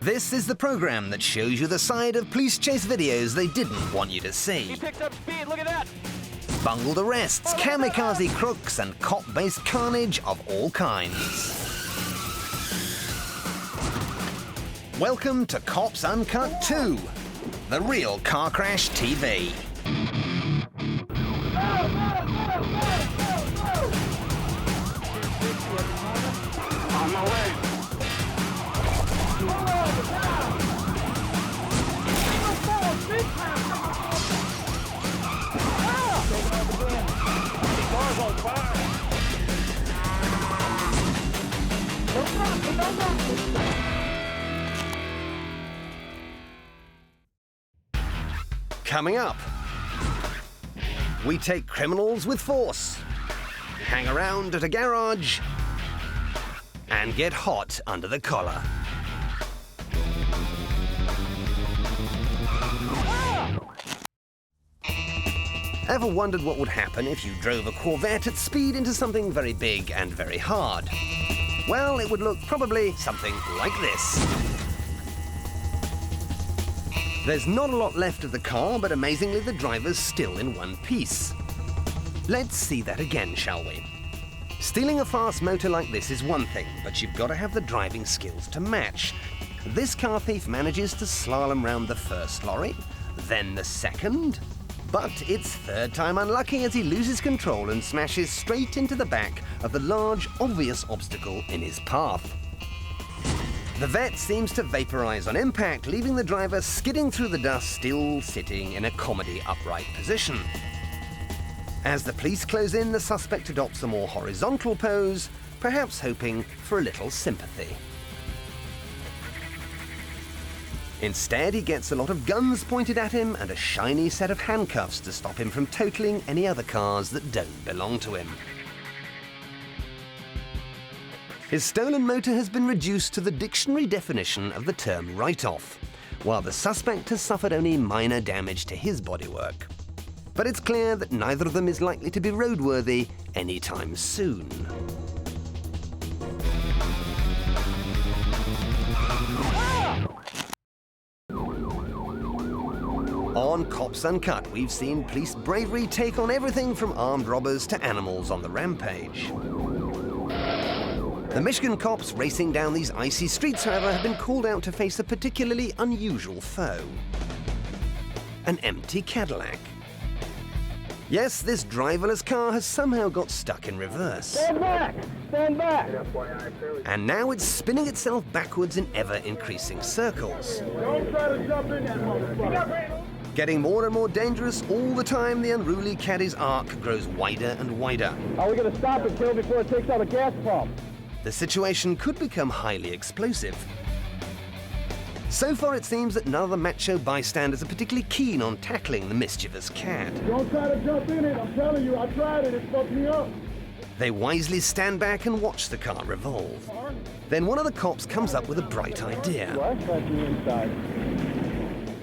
This is the program that shows you the side of police chase videos they didn't want you to see. He picks up speed, look at that! Bungled arrests, kamikaze crooks, and cop-based carnage of all kinds. Welcome to Cops Uncut 2, the real car crash TV. On my way. Car's on fire. Coming up, we take criminals with force, hang around at a garage, and get hot under the collar. Ever wondered what would happen if you drove a Corvette at speed into something very big and very hard? Well, it would look probably something like this. There's not a lot left of the car, but amazingly the driver's still in one piece. Let's see that again, shall we? Stealing a fast motor like this is one thing, but you've got to have the driving skills to match. This car thief manages to slalom round the first lorry, then the second, but it's third time unlucky as he loses control and smashes straight into the back of the large, obvious obstacle in his path. The vet seems to vaporize on impact, leaving the driver skidding through the dust, still sitting in a comedy upright position. As the police close in, the suspect adopts a more horizontal pose, perhaps hoping for a little sympathy. Instead, he gets a lot of guns pointed at him and a shiny set of handcuffs to stop him from totaling any other cars that don't belong to him. His stolen motor has been reduced to the dictionary definition of the term write-off, while the suspect has suffered only minor damage to his bodywork. But it's clear that neither of them is likely to be roadworthy anytime soon. On Cops Uncut, we've seen police bravery take on everything from armed robbers to animals on the rampage. The Michigan cops racing down these icy streets, however, have been called out to face a particularly unusual foe: an empty Cadillac. Yes, this driverless car has somehow got stuck in reverse. Stand back! Stand back! And now it's spinning itself backwards in ever-increasing circles. Don't try to jump in that motherfucker. Getting more and more dangerous all the time, the unruly caddy's arc grows wider and wider. How are we going to stop it, Kill, before it takes out a gas pump? The situation could become highly explosive. So far, it seems that none of the macho bystanders are particularly keen on tackling the mischievous cad. Don't try to jump in it. I'm telling you, I tried it. It fucked me up. They wisely stand back and watch the car revolve. Then one of the cops comes up with a bright idea.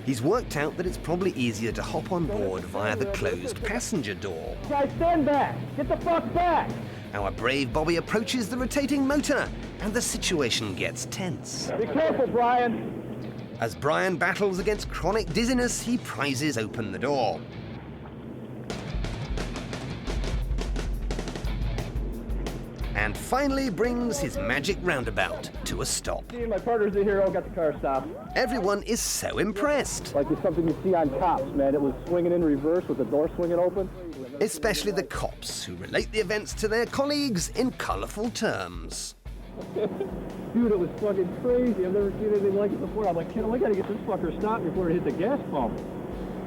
He's worked out that it's probably easier to hop on board via the closed passenger door. Guys, stand back. Get the fuck back. Our brave Bobby approaches the rotating motor, and the situation gets tense. Be careful, Brian. As Brian battles against chronic dizziness, he prizes open the door. And finally brings his magic roundabout to a stop. See, my partner's the hero, got the car stopped. Everyone is so impressed. Like it's something you see on Cops, man. It was swinging in reverse with the door swinging open. Especially the cops, who relate the events to their colleagues in colorful terms. Dude, it was fucking crazy. I've never seen anything like it before. I'm like, kid, we gotta get this fucker stopped before it hit the gas pump.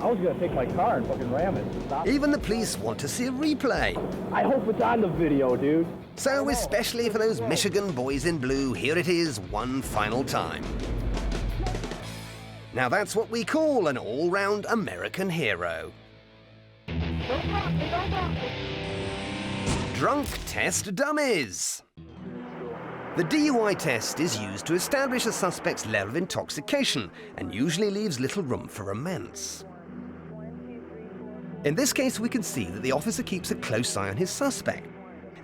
I was gonna take my car and fucking ram it. Stop. Even the police want to see a replay. I hope it's on the video, dude. So, especially for those Michigan boys in blue, here it is one final time. Now that's what we call an all-round American hero. Drunk test dummies. The DUI test is used to establish a suspect's level of intoxication and usually leaves little room for romance. In this case, we can see that the officer keeps a close eye on his suspect.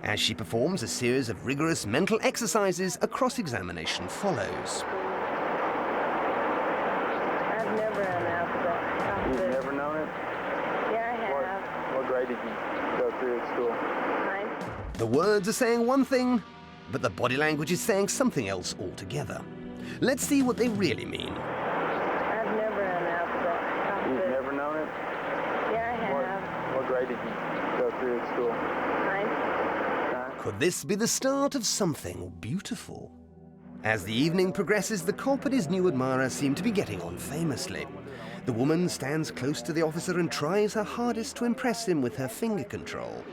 As she performs a series of rigorous mental exercises, a cross-examination follows. I've never announced that. You've never known it? Yeah, I have. What grade did you go through at school? 9. The words are saying one thing, but the body language is saying something else altogether. Let's see what they really mean. I've never announced that. You've never known it? Yeah, I have. What grade did you go through at school? 9. Could this be the start of something beautiful? As the evening progresses, the cop and his new admirer seem to be getting on famously. The woman stands close to the officer and tries her hardest to impress him with her finger control.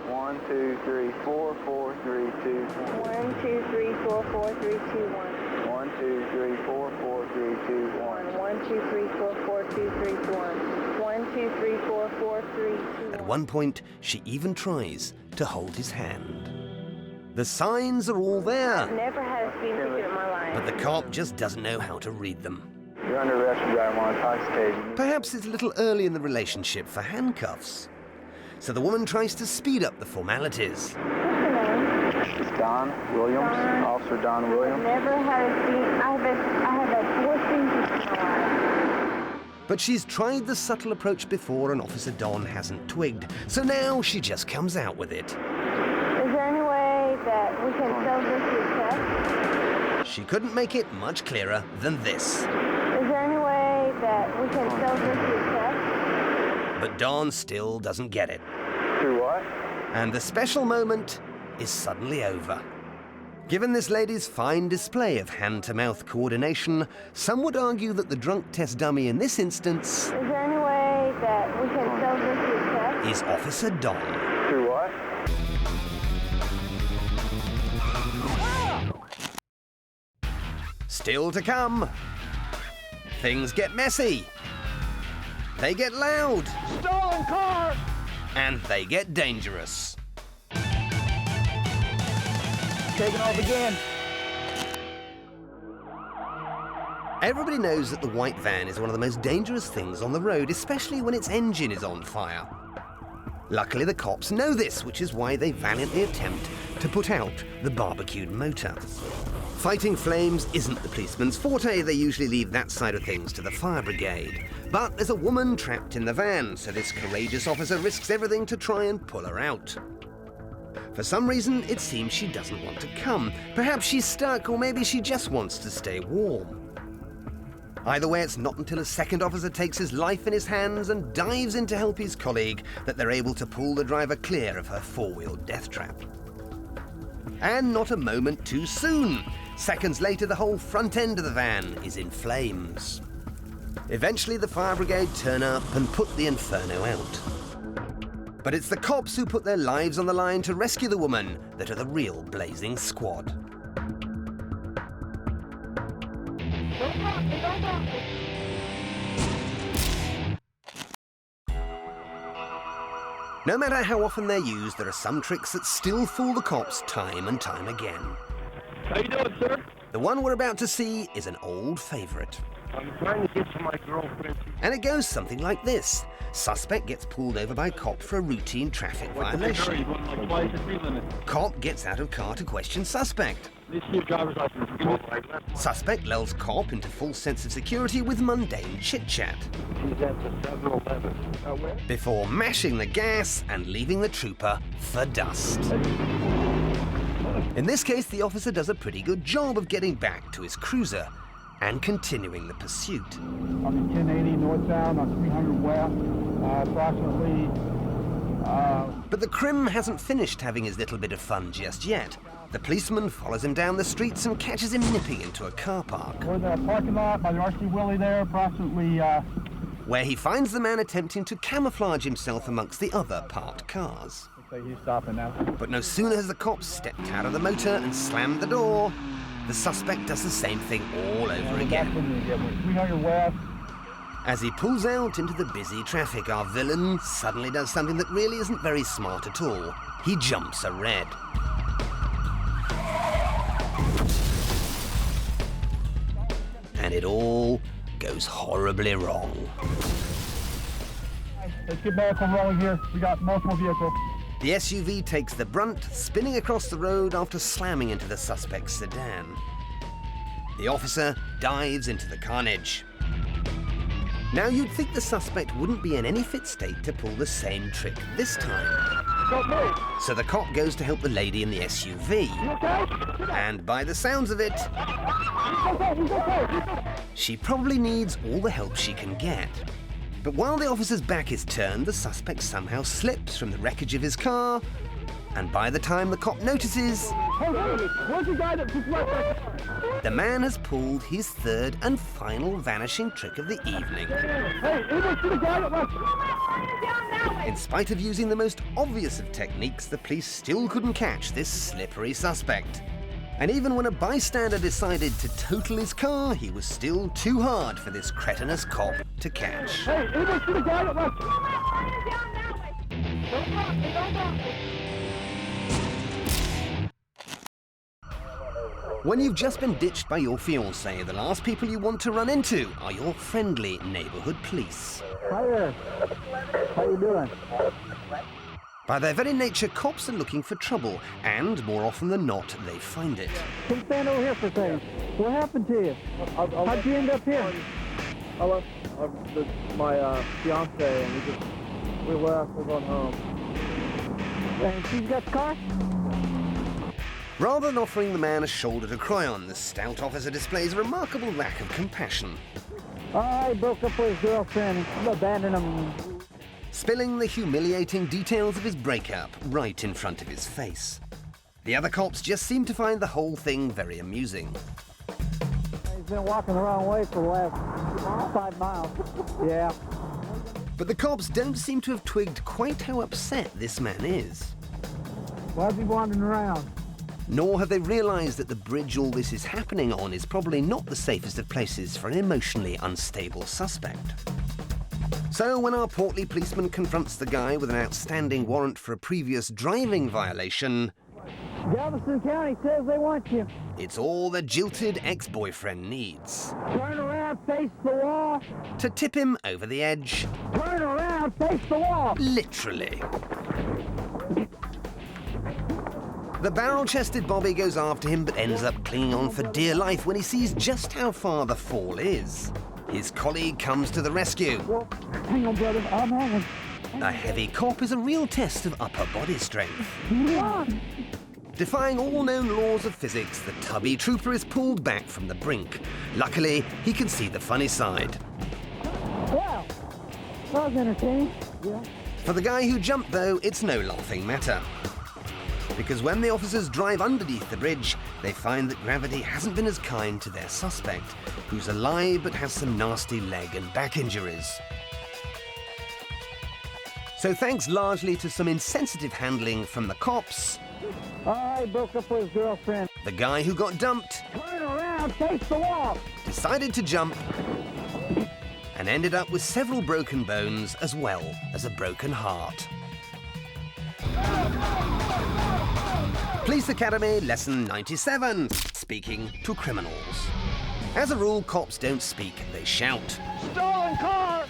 1, 2, 3, 4, 4, 3, 2, 1, 2, 3, 4, 4, 3, 2, 1. 1, 2, 3, 4, 4, 3, 2, 1. 1, 2, 3, 4, 4, 2, 3, 2, 1. 1, 2, 3, 4, 4, 3, 2, 1. At one point, she even tries to hold his hand. The signs are all there, Never had a speeding ticket in my life. but the cop just doesn't know how to read them. You're under arrest for driving while intoxicated. Perhaps it's a little early in the relationship for handcuffs. So the woman tries to speed up the formalities. What's your name? It's Don Williams, Don. Officer Don Williams. Never had a speeding. I have had 4 speeding tickets in my life. But she's tried the subtle approach before and Officer Don hasn't twigged. So now she just comes out with it. Is there any way that we can sell this to a test? She couldn't make it much clearer than this. Is there any way that we can sell this to a test? But Don still doesn't get it. Through what? And the special moment is suddenly over. Given this lady's fine display of hand-to-mouth coordination, some would argue that the drunk test dummy in this instance Is there any way that we can sell this to a test? is Officer Don. Through what? Still to come. Things get messy. They get loud. Stolen car! And they get dangerous. Taking off again. Everybody knows that the white van is one of the most dangerous things on the road, especially when its engine is on fire. Luckily, the cops know this, which is why they valiantly attempt to put out the barbecued motor. Fighting flames isn't the policeman's forte. They usually leave that side of things to the fire brigade. But there's a woman trapped in the van, so this courageous officer risks everything to try and pull her out. For some reason, it seems she doesn't want to come. Perhaps she's stuck, or maybe she just wants to stay warm. Either way, it's not until a second officer takes his life in his hands and dives in to help his colleague that they're able to pull the driver clear of her four-wheel death trap. And not a moment too soon. Seconds later, the whole front end of the van is in flames. Eventually, the fire brigade turn up and put the inferno out. But it's the cops who put their lives on the line to rescue the woman that are the real blazing squad. No matter how often they're used, there are some tricks that still fool the cops time and time again. How you doing, sir? The one we're about to see is an old favorite. I'm trying to get to my girlfriend. And it goes something like this. Suspect gets pulled over by cop for a routine traffic violation. You going like twice the speed limit. Cop gets out of car to question suspect. Please see your driver's license. Give me a second. Suspect lulls cop into full sense of security with mundane chit-chat, She's at the 7-Eleven. Where? before mashing the gas and leaving the trooper for dust. In this case, the officer does a pretty good job of getting back to his cruiser and continuing the pursuit. I'm in 1080 northbound on 300 west, approximately. But the crim hasn't finished having his little bit of fun just yet. The policeman follows him down the streets and catches him nipping into a car park, We're in the parking lot by the RC Willey there, approximately. where he finds the man attempting to camouflage himself amongst the other parked cars. Looks like he's stopping now. But no sooner has the cop stepped out of the motor and slammed the door, the suspect does the same thing all over again. 300 west. As he pulls out into the busy traffic, our villain suddenly does something that really isn't very smart at all. He jumps a red. And it all goes horribly wrong. Let's get back on rolling here. We got multiple vehicles. The SUV takes the brunt, spinning across the road after slamming into the suspect's sedan. The officer dives into the carnage. Now, you'd think the suspect wouldn't be in any fit state to pull the same trick this time. So the cop goes to help the lady in the SUV. And by the sounds of it, she probably needs all the help she can get. But while the officer's back is turned, the suspect somehow slips from the wreckage of his car. And by the time the cop notices, the man has pulled his third and final vanishing trick of the evening. In spite of using the most obvious of techniques, the police still couldn't catch this slippery suspect. And even when a bystander decided to total his car, he was still too hard for this cretinous cop to catch. When you've just been ditched by your fiancé, the last people you want to run into are your friendly neighborhood police. Hi there. How you doing? By their very nature, cops are looking for trouble, and more often than not, they find it. Come stand over here for a second. What happened to you? How'd you end up here? I left my fiance and we left. We're going home. And she's got the car? Rather than offering the man a shoulder to cry on, the stout officer displays a remarkable lack of compassion. I broke up with his girlfriend and abandoned him. Spilling the humiliating details of his breakup right in front of his face. The other cops just seem to find the whole thing very amusing. He's been walking the wrong way for the last 5 miles. Yeah. But the cops don't seem to have twigged quite how upset this man is. Why is he wandering around? Nor have they realized that the bridge all this is happening on is probably not the safest of places for an emotionally unstable suspect. So when our portly policeman confronts the guy with an outstanding warrant for a previous driving violation, Galveston County says they want you. it's all the jilted ex-boyfriend needs. Turn around, face the wall. To tip him over the edge. Turn around, face the wall. Literally. The barrel-chested Bobby goes after him but ends up clinging on for dear life when he sees just how far the fall is. His colleague comes to the rescue. Well, hang on, brother. I'm hanging. A heavy cop is a real test of upper body strength. Come on. Defying all known laws of physics, the tubby trooper is pulled back from the brink. Luckily, he can see the funny side. Wow. That was entertaining. Yeah. For the guy who jumped, though, it's no laughing matter. Because when the officers drive underneath the bridge, they find that gravity hasn't been as kind to their suspect, who's alive but has some nasty leg and back injuries. So thanks largely to some insensitive handling from the cops, I broke up with his girlfriend. the guy who got dumped Turn around, face the wall. decided to jump and ended up with several broken bones as well as a broken heart. Police Academy Lesson 97, Speaking to Criminals. As a rule, cops don't speak, they shout. Stolen car.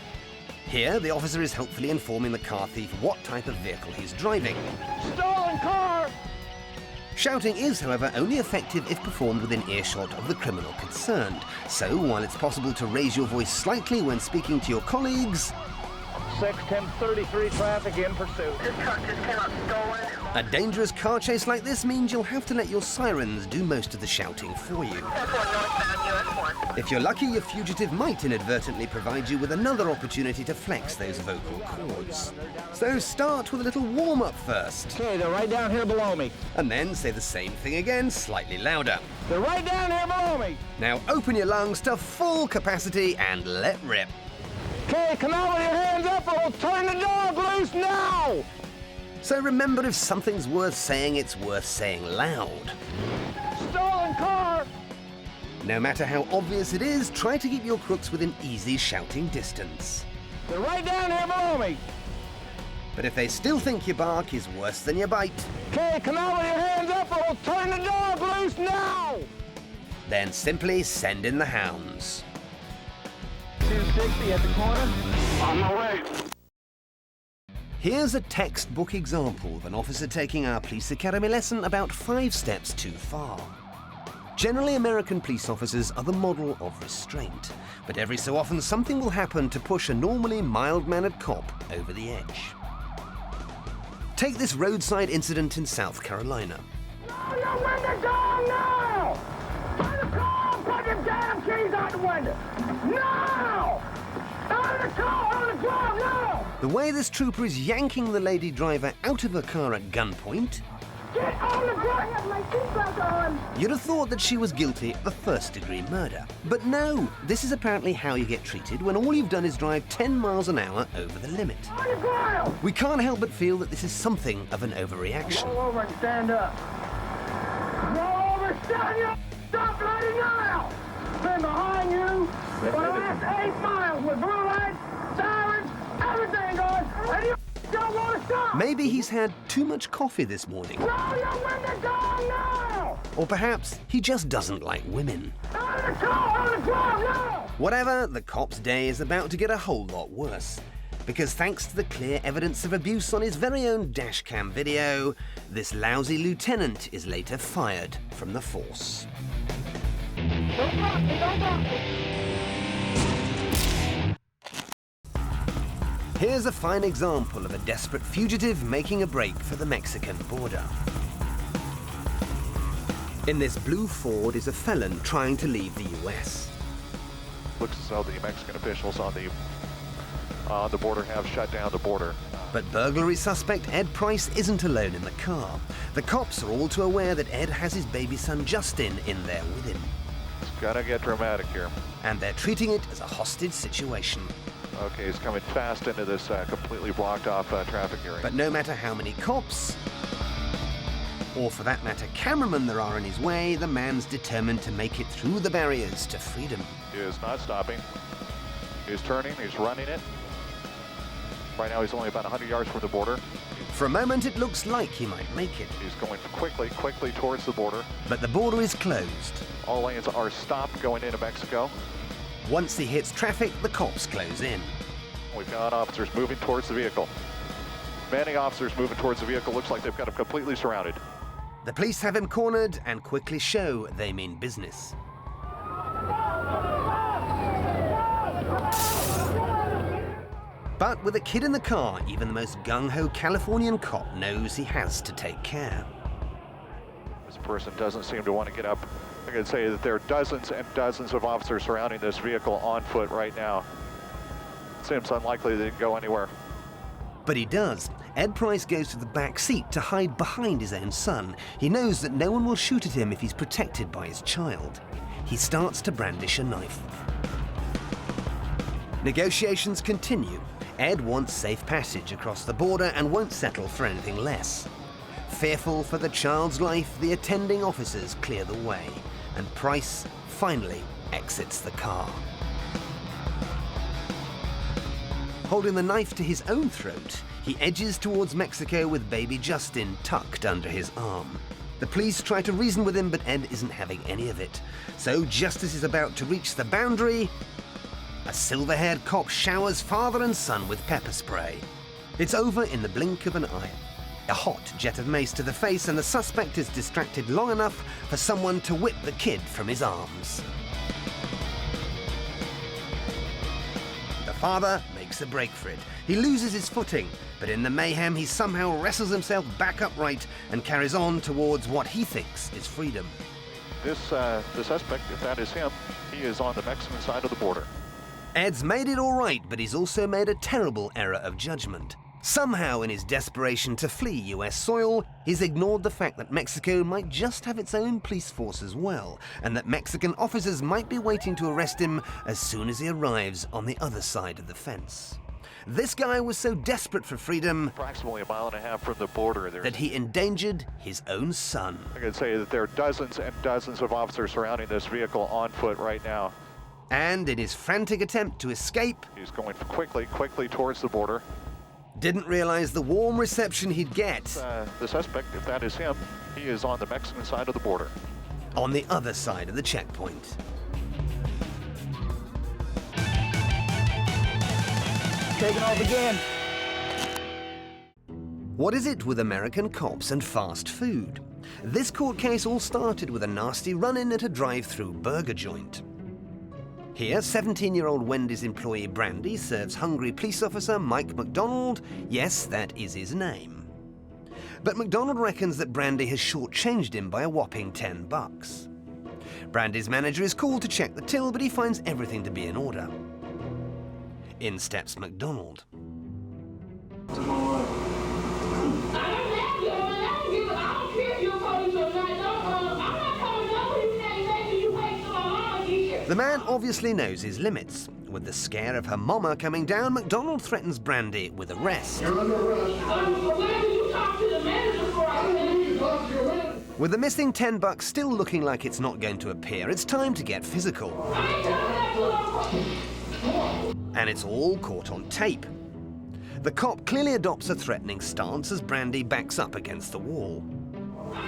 Here, the officer is helpfully informing the car thief what type of vehicle he's driving. Stolen car. Shouting is, however, only effective if performed within earshot of the criminal concerned. So, while it's possible to raise your voice slightly when speaking to your colleagues, 61033 traffic in pursuit. This truck just came up stolen. a dangerous car chase like this means you'll have to let your sirens do most of the shouting for you. That's one northbound US 1. If you're lucky, your fugitive might inadvertently provide you with another opportunity to flex those vocal cords. So start with a little warm-up first, Okay, they're right down here below me. and then say the same thing again, slightly louder. They're right down here below me. Now open your lungs to full capacity and let rip. Okay, come out with your hands up or we'll turn the dog loose now. So remember, if something's worth saying, it's worth saying loud. Stolen car. No matter how obvious it is, try to keep your crooks within easy shouting distance. They're right down here below me. But if they still think your bark is worse than your bite, Okay, come out with your hands up or we'll turn the dog loose now. then simply send in the hounds. 260 at the corner. On my way. Here's a textbook example of an officer taking our police academy lesson about 5 steps too far. Generally, American police officers are the model of restraint, but every so often something will happen to push a normally mild-mannered cop over the edge. Take this roadside incident in South Carolina. No, your window down now! Turn the car, put your damn keys out the window! No! Out of the car, on the ground, now! The way this trooper is yanking the lady driver out of her car at gunpoint, Get on the ground! I have my seatbelt on! you'd have thought that she was guilty of first-degree murder. But no, this is apparently how you get treated when all you've done is drive 10 miles an hour over the limit. On the ground! We can't help but feel that this is something of an overreaction. Roll over and stand up. Roll over, stand up! Stop bloody now! Been behind you for the last 8 miles with blue lights, sirens, everything going, and you don't want to stop! Maybe he's had too much coffee this morning. Roll your window down now! Or perhaps he just doesn't like women. Out of the car, on the ground now! Whatever, the cop's day is about to get a whole lot worse. Because thanks to the clear evidence of abuse on his very own dashcam video, this lousy lieutenant is later fired from the force. Don't block me, don't block me! Here's a fine example of a desperate fugitive making a break for the Mexican border. In this blue Ford is a felon trying to leave the US. Looks as though the Mexican officials on the border have shut down the border. But burglary suspect Ed Price isn't alone in the car. The cops are all too aware that Ed has his baby son Justin in there with him. It's gonna get dramatic here. And they're treating it as a hostage situation. Okay, he's coming fast into this completely blocked off traffic area. But no matter how many cops, or for that matter cameramen there are in his way, the man's determined to make it through the barriers to freedom. He is not stopping. He's turning, he's running it. Right now he's only about 100 yards from the border. For a moment it looks like he might make it. He's going quickly towards the border. But the border is closed. All lanes are stopped going into Mexico. Once he hits traffic, the cops close in. We've got officers moving towards the vehicle. Many officers moving towards the vehicle. Looks like they've got him completely surrounded. The police have him cornered and quickly show they mean business. But with a kid in the car, even the most gung-ho Californian cop knows he has to take care. This person doesn't seem to want to get up. I can say that there are dozens and dozens of officers surrounding this vehicle on foot right now. Seems unlikely they can go anywhere. But he does. Ed Price goes to the back seat to hide behind his own son. He knows that no one will shoot at him if he's protected by his child. He starts to brandish a knife. Negotiations continue. Ed wants safe passage across the border and won't settle for anything less. Fearful for the child's life, the attending officers clear the way, and Price finally exits the car. Holding the knife to his own throat, he edges towards Mexico with baby Justin tucked under his arm. The police try to reason with him, but Ed isn't having any of it. So just as he's about to reach the boundary, a silver-haired cop showers father and son with pepper spray. It's over in the blink of an eye. A hot jet of mace to the face, and the suspect is distracted long enough for someone to whip the kid from his arms. The father makes a break for it. He loses his footing, but in the mayhem he somehow wrestles himself back upright and carries on towards what he thinks is freedom. The suspect, if that is him, he is on the Mexican side of the border. Ed's made it all right, but he's also made a terrible error of judgment. Somehow, in his desperation to flee US soil, he's ignored the fact that Mexico might just have its own police force as well, and that Mexican officers might be waiting to arrest him as soon as he arrives on the other side of the fence. This guy was so desperate for freedom, Approximately a mile and a half from the border, that he endangered his own son. I can say that there are dozens and dozens of officers surrounding this vehicle on foot right now. And in his frantic attempt to escape, He's going quickly towards the border. didn't realize the warm reception he'd get The suspect, if that is him, he is on the Mexican side of the border. on the other side of the checkpoint. Taking off again. What is it with American cops and fast food? This court case all started with a nasty run-in at a drive-through burger joint. Here, 17-year-old Wendy's employee Brandy serves hungry police officer Mike McDonald. Yes, that is his name. But McDonald reckons that Brandy has shortchanged him by a whopping $10. Brandy's manager is called to check the till, but he finds everything to be in order. In steps McDonald. The man obviously knows his limits. With the scare of her mama coming down, McDonald threatens Brandy with arrest. With the missing $10 still looking like it's not going to appear, it's time to get physical. And it's all caught on tape. The cop clearly adopts a threatening stance as Brandy backs up against the wall.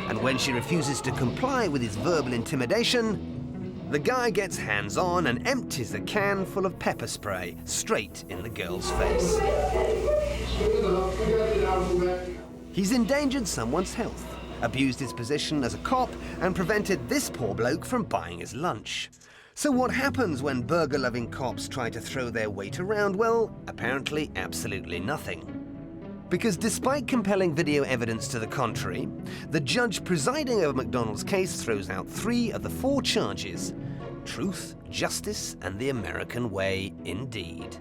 And when she refuses to comply with his verbal intimidation, the guy gets hands-on and empties a can full of pepper spray straight in the girl's face. He's endangered someone's health, abused his position as a cop, and prevented this poor bloke from buying his lunch. So what happens when burger-loving cops try to throw their weight around? Well, apparently absolutely nothing. Because despite compelling video evidence to the contrary, the judge presiding over McDonald's case throws out 3 of the 4 charges. Truth, justice, and the American way, indeed.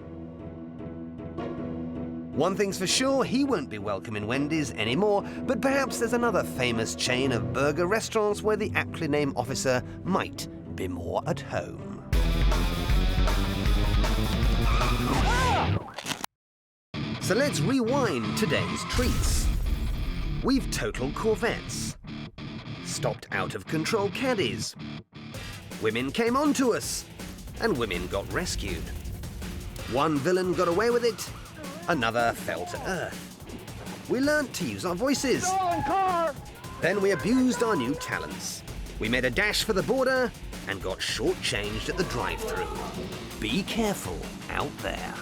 One thing's for sure, he won't be welcome in Wendy's anymore, but perhaps there's another famous chain of burger restaurants where the aptly named officer might be more at home. So let's rewind today's treats. We've totaled Corvettes, stopped out-of-control caddies, women came on to us, and women got rescued. One villain got away with it, another fell to earth. We learnt to use our voices. Then we abused our new talents. We made a dash for the border and got shortchanged at the drive-thru. Be careful out there.